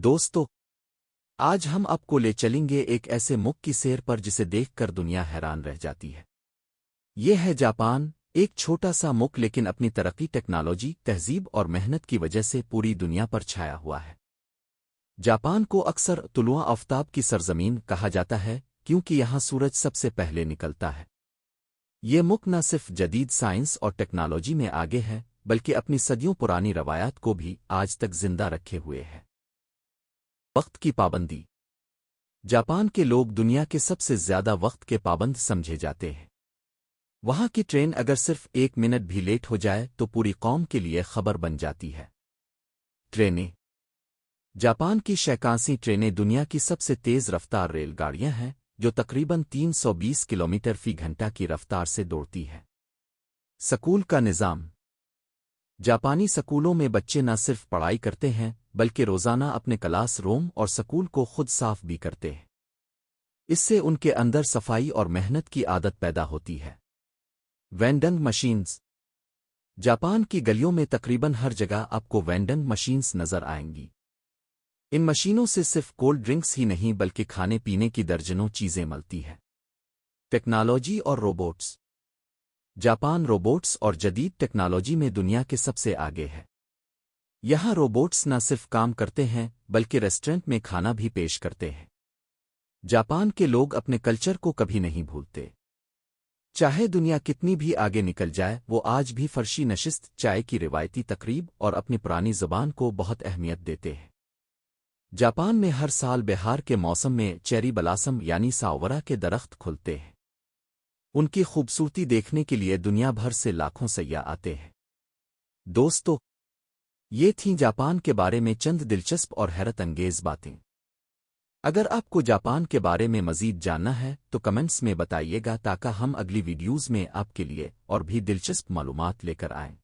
دوستو، آج ہم آپ کو لے چلیں گے ایک ایسے ملک کی سیر پر جسے دیکھ کر دنیا حیران رہ جاتی ہے۔ یہ ہے جاپان، ایک چھوٹا سا ملک لیکن اپنی ترقی، ٹیکنالوجی، تہذیب اور محنت کی وجہ سے پوری دنیا پر چھایا ہوا ہے۔ جاپان کو اکثر طلوع آفتاب کی سرزمین کہا جاتا ہے کیونکہ یہاں سورج سب سے پہلے نکلتا ہے۔ یہ ملک نہ صرف جدید سائنس اور ٹیکنالوجی میں آگے ہے بلکہ اپنی صدیوں پرانی روایات کو بھی آج تک زندہ رکھے ہوئے ہے۔ وقت کی پابندی۔ جاپان کے لوگ دنیا کے سب سے زیادہ وقت کے پابند سمجھے جاتے ہیں۔ وہاں کی ٹرین اگر صرف 1 منٹ بھی لیٹ ہو جائے تو پوری قوم کے لیے خبر بن جاتی ہے۔ ٹرینیں۔ جاپان کی شیکانسی ٹرینیں دنیا کی سب سے تیز رفتار ریل گاڑیاں ہیں جو تقریباً 320 کلومیٹر فی گھنٹہ کی رفتار سے دوڑتی ہے۔ سکول کا نظام۔ جاپانی سکولوں میں بچے نہ صرف پڑھائی کرتے ہیں بلکہ روزانہ اپنے کلاس روم اور سکول کو خود صاف بھی کرتے ہیں۔ اس سے ان کے اندر صفائی اور محنت کی عادت پیدا ہوتی ہے۔ Vending machines. جاپان کی گلیوں میں تقریباً ہر جگہ آپ کو وینڈنگ مشینز نظر آئیں گی۔ ان مشینوں سے صرف کولڈ ڈرنکس ہی نہیں بلکہ کھانے پینے کی درجنوں چیزیں ملتی ہیں۔ ٹیکنالوجی اور روبوٹس۔ جاپان روبوٹس اور جدید ٹیکنالوجی میں دنیا کے سب سے آگے ہے۔ یہاں روبوٹس نہ صرف کام کرتے ہیں بلکہ ریسٹورنٹ میں کھانا بھی پیش کرتے ہیں۔ جاپان کے لوگ اپنے کلچر کو کبھی نہیں بھولتے۔ چاہے دنیا کتنی بھی آگے نکل جائے، وہ آج بھی فرشی نشست، چائے کی روایتی تقریب اور اپنی پرانی زبان کو بہت اہمیت دیتے ہیں۔ جاپان میں ہر سال بہار کے موسم میں چیری بلاسم یعنی ساورا کے درخت کھلتے ہیں۔ ان کی خوبصورتی دیکھنے کے لیے دنیا بھر سے لاکھوں سیاح آتے ہیں۔ دوستو، یہ تھیں جاپان کے بارے میں چند دلچسپ اور حیرت انگیز باتیں۔ اگر آپ کو جاپان کے بارے میں مزید جاننا ہے تو کمنٹس میں بتائیے گا تاکہ ہم اگلی ویڈیوز میں آپ کے لیے اور بھی دلچسپ معلومات لے کر آئیں۔